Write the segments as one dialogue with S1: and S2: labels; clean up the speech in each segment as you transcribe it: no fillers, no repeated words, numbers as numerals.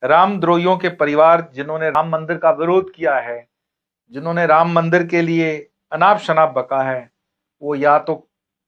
S1: रामद्रोहियों के परिवार जिन्होंने राम मंदिर का विरोध किया है, जिन्होंने राम मंदिर के लिए अनाप शनाप बका है, वो या तो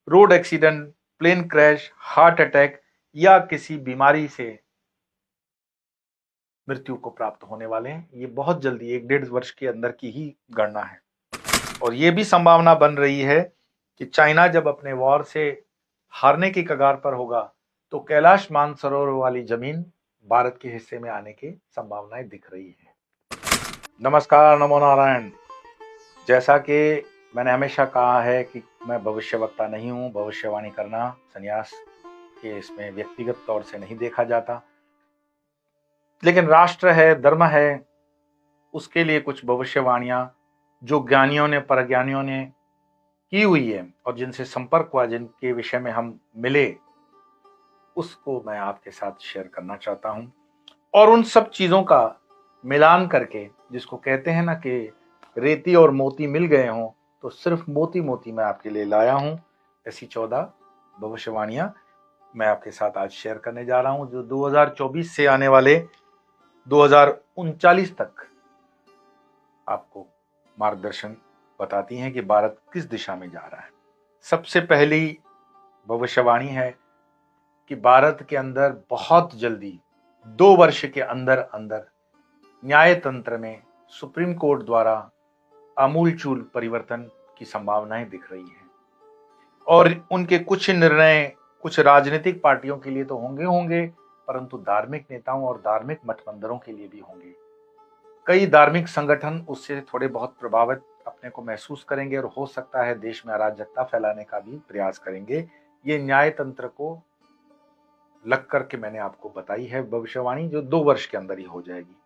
S1: road accident, plane crash, heart attack या किसी बीमारी से मृत्यु को प्राप्त होने वाले हैं। ये बहुत जल्दी 1-1.5 वर्ष के अंदर की ही गणना है। और ये भी संभावना बन रही है कि चाइना जब अपने वॉर से हारने की कगार पर होगा तो कैलाश मानसरोवर वाली जमीन भारत के हिस्से में आने की संभावनाएं दिख रही है। नमस्कार, नमो नारायण। जैसा कि मैंने हमेशा कहा है कि मैं भविष्यवक्ता नहीं हूं, भविष्यवाणी करना संन्यास के इसमें व्यक्तिगत तौर से नहीं देखा जाता, लेकिन राष्ट्र है, धर्म है, उसके लिए कुछ भविष्यवाणियां जो ज्ञानियों ने, परज्ञानियों ने की हुई है और जिनसे संपर्क हुआ, जिनके विषय में हम मिले, उसको मैं आपके साथ शेयर करना चाहता हूं। और उन सब चीजों का मिलान करके, जिसको कहते हैं ना कि रेती और मोती मिल गए हों, तो सिर्फ मोती मोती मैं आपके लिए लाया हूं। ऐसी 14 भविष्यवाणियां मैं आपके साथ आज शेयर करने जा रहा हूं, जो 2024 से आने वाले 2039 तक आपको मार्गदर्शन बताती हैं कि भारत किस दिशा में जा रहा है। सबसे पहली भविष्यवाणी है कि भारत के अंदर बहुत जल्दी 2 वर्ष के अंदर अंदर न्याय तंत्र में सुप्रीम कोर्ट द्वारा आमूलचूल परिवर्तन की संभावनाएं दिख रही हैं। और उनके कुछ निर्णय कुछ राजनीतिक पार्टियों के लिए तो होंगे, परंतु धार्मिक नेताओं और धार्मिक मठ मंदिरों के लिए भी होंगे। कई धार्मिक संगठन उससे थोड़े बहुत प्रभावित अपने को महसूस करेंगे और हो सकता है देश में अराजकता फैलाने का भी प्रयास करेंगे। ये न्याय तंत्र को लग करके मैंने आपको बताई है भविष्यवाणी, जो 2 वर्ष के अंदर ही हो जाएगी।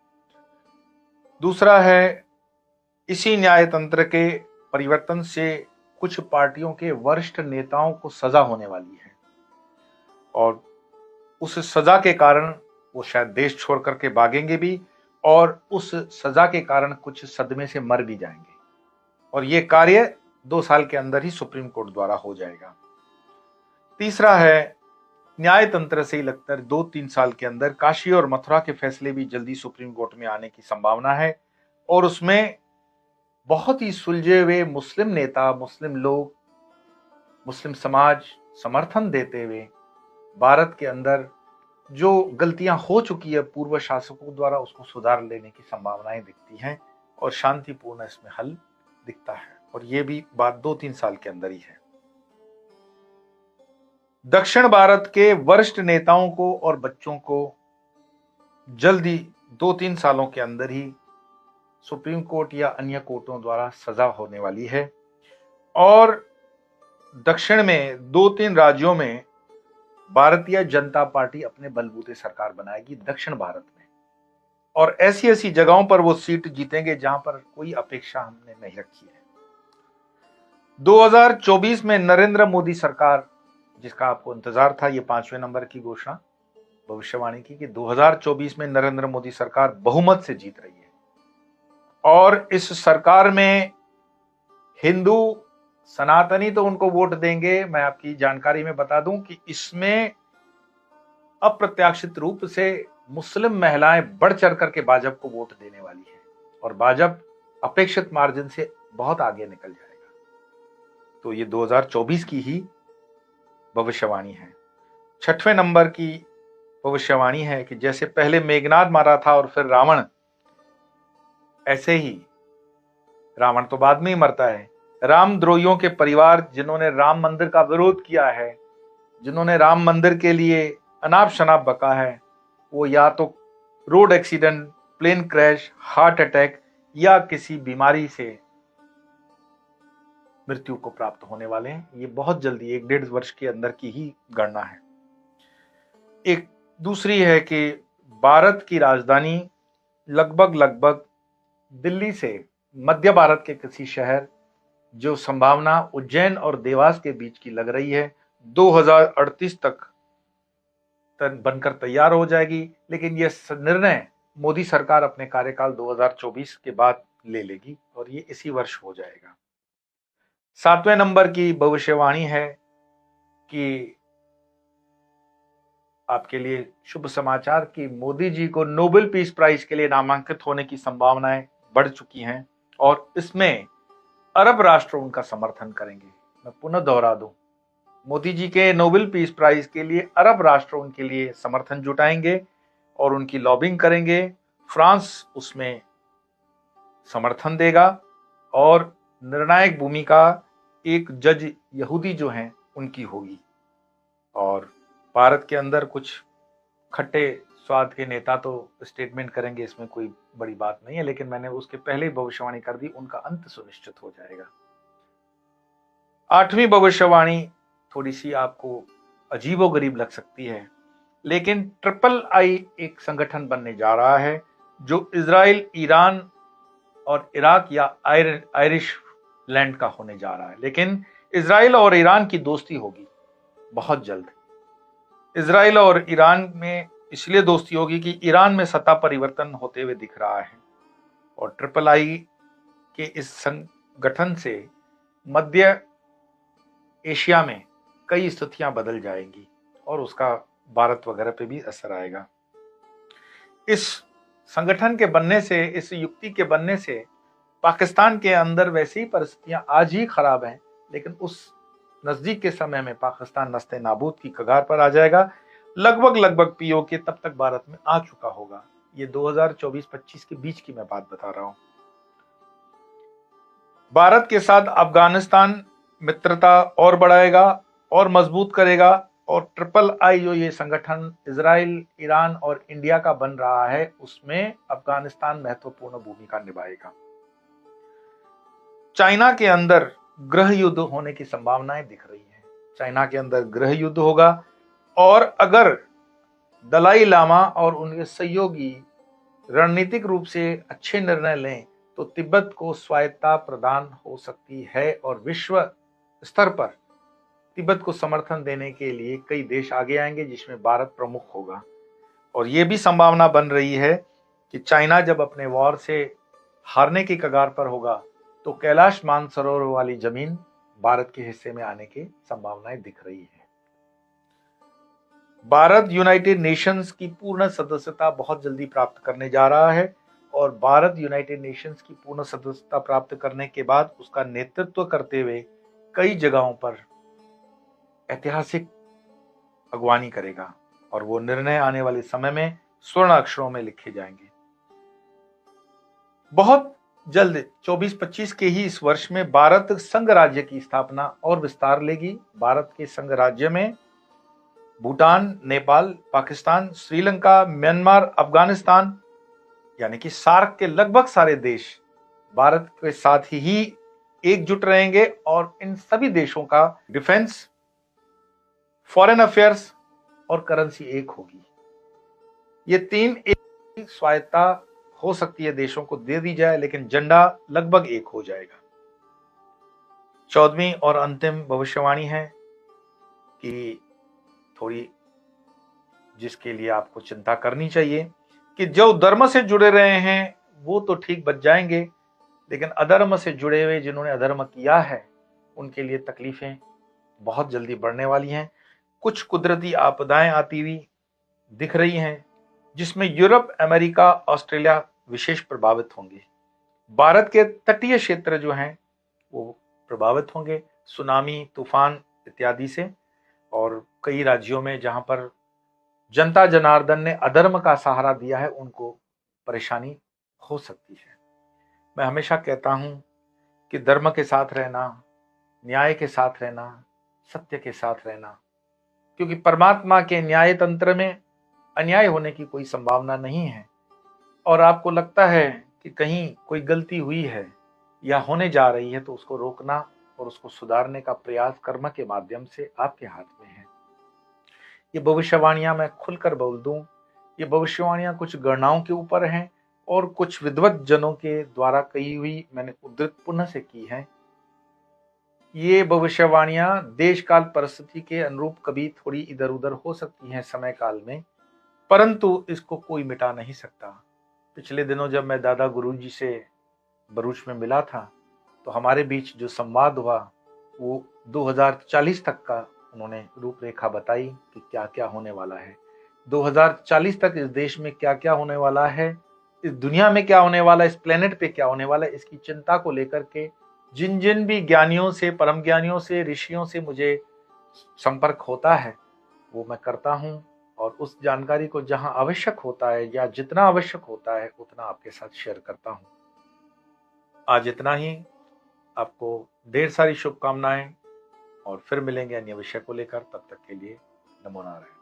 S1: दूसरा है, इसी न्याय तंत्र के परिवर्तन से कुछ पार्टियों के वरिष्ठ नेताओं को सजा होने वाली है और उस सजा के कारण वो शायद देश छोड़ करके भागेंगे भी, और उस सजा के कारण कुछ सदमे से मर भी जाएंगे। और ये कार्य 2 साल के अंदर ही सुप्रीम कोर्ट द्वारा हो जाएगा। तीसरा है, न्याय तंत्र से ही लगता है 2-3 साल के अंदर काशी और मथुरा के फैसले भी जल्दी सुप्रीम कोर्ट में आने की संभावना है। और उसमें बहुत ही सुलझे हुए मुस्लिम नेता, मुस्लिम लोग, मुस्लिम समाज समर्थन देते हुए भारत के अंदर जो गलतियां हो चुकी है पूर्व शासकों द्वारा, उसको सुधार लेने की संभावनाएं दिखती हैं और शांतिपूर्ण इसमें हल दिखता है। और ये भी बात 2-3 साल के अंदर ही है। दक्षिण भारत के वरिष्ठ नेताओं को और बच्चों को जल्दी 2-3 सालों के अंदर ही सुप्रीम कोर्ट या अन्य कोर्टों द्वारा सजा होने वाली है। और दक्षिण में 2-3 राज्यों में भारतीय जनता पार्टी अपने बलबूते सरकार बनाएगी दक्षिण भारत में, और ऐसी ऐसी जगहों पर वो सीट जीतेंगे जहां पर कोई अपेक्षा हमने नहीं रखी है। 2024 में नरेंद्र मोदी सरकार, जिसका आपको इंतजार था, ये 5वें नंबर की घोषणा भविष्यवाणी की कि 2024 में नरेंद्र मोदी सरकार बहुमत से जीत रही है। और इस सरकार में हिंदू सनातनी तो उनको वोट देंगे। मैं आपकी जानकारी में बता दूं कि इसमें अप्रत्याशित रूप से मुस्लिम महिलाएं बढ़ चढ़ करके भाजपा को वोट देने वाली है और भाजपा अपेक्षित मार्जिन से बहुत आगे निकल जाएगा। तो ये 2024 की ही भविष्यवाणी है। 6वें नंबर की भविष्यवाणी है कि जैसे पहले मेघनाद मारा था और फिर रावण, ऐसे ही रावण तो बाद में ही मरता है। रामद्रोहियों के परिवार जिन्होंने राम मंदिर का विरोध किया है, जिन्होंने राम मंदिर के लिए अनाप शनाप बका है, वो या तो road accident, plane crash, heart attack या किसी बीमारी से मृत्यु को प्राप्त होने वाले हैं। ये बहुत जल्दी 1-1.5 वर्ष के अंदर की ही गणना है। एक दूसरी है कि भारत की राजधानी लगभग दिल्ली से मध्य भारत के किसी शहर, जो संभावना उज्जैन और देवास के बीच की लग रही है, 2038 तक बनकर तैयार हो जाएगी। लेकिन यह निर्णय मोदी सरकार अपने कार्यकाल 2024 के बाद ले लेगी और ये इसी वर्ष हो जाएगा। 7वें नंबर की भविष्यवाणी है कि आपके लिए शुभ समाचार कि मोदी जी को नोबेल पीस प्राइज के लिए नामांकित होने की संभावनाएं बढ़ चुकी हैं और इसमें अरब राष्ट्र उनका समर्थन करेंगे। मैं पुनः दोहरा दूं, मोदी जी के नोबेल पीस प्राइज के लिए अरब राष्ट्र उनके लिए समर्थन जुटाएंगे और उनकी लॉबिंग करेंगे। फ्रांस उसमें समर्थन देगा और निर्णायक भूमिका एक जज यहूदी जो हैं उनकी होगी। और भारत के अंदर कुछ खट्टे स्वाद के नेता तो स्टेटमेंट करेंगे, इसमें कोई बड़ी बात नहीं है, लेकिन मैंने उसके पहले ही भविष्यवाणी कर दी, उनका अंत सुनिश्चित हो जाएगा। आठवीं भविष्यवाणी थोड़ी सी आपको अजीबोगरीब लग सकती है, लेकिन ट्रिपल आई एक संगठन बनने जा रहा है जो इजराइल, ईरान और इराक या आयरिश लैंड का होने जा रहा है। लेकिन इजराइल और ईरान की दोस्ती होगी बहुत जल्द। इजराइल और ईरान में इसलिए दोस्ती होगी कि ईरान में सत्ता परिवर्तन होते हुए दिख रहा है और ट्रिपल आई के इस संगठन से मध्य एशिया में कई स्थितियां बदल जाएंगी और उसका भारत वगैरह पे भी असर आएगा। इस संगठन के बनने से, इस युक्ति के बनने से पाकिस्तान के अंदर वैसी परिस्थितियां आज ही खराब हैं, लेकिन उस नजदीक के समय में पाकिस्तान नस्ते नाबूद की कगार पर आ जाएगा। लगभग पीओके तब तक भारत में आ चुका होगा। ये 2024-25 के बीच की मैं बात बता रहा हूं। भारत के साथ अफगानिस्तान मित्रता और बढ़ाएगा और मजबूत करेगा और ट्रिपल आई जो ये संगठन इजराइल, ईरान और इंडिया का बन रहा है, उसमें अफगानिस्तान महत्वपूर्ण भूमिका निभाएगा। चाइना के अंदर गृह युद्ध होने की संभावनाएं दिख रही हैं। चाइना के अंदर गृह युद्ध होगा और अगर दलाई लामा और उनके सहयोगी रणनीतिक रूप से अच्छे निर्णय लें तो तिब्बत को स्वायत्तता प्रदान हो सकती है और विश्व स्तर पर तिब्बत को समर्थन देने के लिए कई देश आगे आएंगे, जिसमें भारत प्रमुख होगा। और यह भी संभावना बन रही है कि चाइना जब अपने वॉर से हारने की कगार पर होगा तो कैलाश मानसरोवर वाली जमीन भारत के हिस्से में आने की संभावनाएं दिख रही है। भारत यूनाइटेड नेशंस की पूर्ण सदस्यता बहुत जल्दी प्राप्त करने जा रहा है और भारत यूनाइटेड नेशंस की पूर्ण सदस्यता प्राप्त करने के बाद उसका नेतृत्व करते हुए कई जगहों पर ऐतिहासिक अगवानी करेगा और वो निर्णय आने वाले समय में स्वर्ण अक्षरों में लिखे जाएंगे। बहुत जल्द 24-25 के ही इस वर्ष में भारत संघ राज्य की स्थापना और विस्तार लेगी। भारत के संघ राज्य में भूटान, नेपाल, पाकिस्तान, श्रीलंका, म्यांमार, अफगानिस्तान यानी कि सार्क के लगभग सारे देश भारत के साथ ही एकजुट रहेंगे और इन सभी देशों का डिफेंस, फॉरेन अफेयर्स और करेंसी एक होगी। ये तीन एक स्वायत्ता हो सकती है, देशों को दे दी जाए, लेकिन झंडा लगभग एक हो जाएगा। 14वीं और अंतिम भविष्यवाणी है कि थोड़ी जिसके लिए आपको चिंता करनी चाहिए कि जो धर्म से जुड़े रहे हैं वो तो ठीक बच जाएंगे, लेकिन अधर्म से जुड़े हुए जिन्होंने अधर्म किया है उनके लिए तकलीफें बहुत जल्दी बढ़ने वाली हैं। कुछ कुदरती आपदाएं आती हुई दिख रही हैं जिसमें यूरोप, अमेरिका, ऑस्ट्रेलिया विशेष प्रभावित होंगे। भारत के तटीय क्षेत्र जो हैं वो प्रभावित होंगे सुनामी, तूफान इत्यादि से, और कई राज्यों में जहां पर जनता जनार्दन ने अधर्म का सहारा दिया है उनको परेशानी हो सकती है। मैं हमेशा कहता हूं कि धर्म के साथ रहना, न्याय के साथ रहना, सत्य के साथ रहना, क्योंकि परमात्मा के न्याय तंत्र में अन्याय होने की कोई संभावना नहीं है। और आपको लगता है कि कहीं कोई गलती हुई है या होने जा रही है तो उसको रोकना और उसको सुधारने का प्रयास कर्म के माध्यम से आपके हाथ में है। ये भविष्यवाणियां मैं खुलकर बोल दूं, ये भविष्यवाणियां कुछ गणनाओं के ऊपर हैं और कुछ विद्वत जनों के द्वारा कही हुई मैंने उद्धृत पुनः से की है। ये भविष्यवाणियां देश काल परिस्थिति के अनुरूप कभी थोड़ी इधर उधर हो सकती हैं समय काल में, परंतु इसको कोई मिटा नहीं सकता। पिछले दिनों जब मैं दादा गुरुजी से भरूच में मिला था तो हमारे बीच जो संवाद हुआ वो 2040 तक का उन्होंने रूपरेखा बताई कि क्या क्या होने वाला है। 2040 तक इस देश में क्या क्या होने वाला है, इस दुनिया में क्या होने वाला है, इस प्लेनेट पे क्या होने वाला है, इसकी चिंता को लेकर के जिन जिन भी ज्ञानियों से, परम ज्ञानियों से, ऋषियों से मुझे संपर्क होता है वो मैं करता हूँ, और उस जानकारी को जहां आवश्यक होता है या जितना आवश्यक होता है उतना आपके साथ शेयर करता हूँ। आज इतना ही। आपको ढेर सारी शुभकामनाएं, और फिर मिलेंगे अन्य विषय को लेकर। तब तक के लिए नमो नारायण।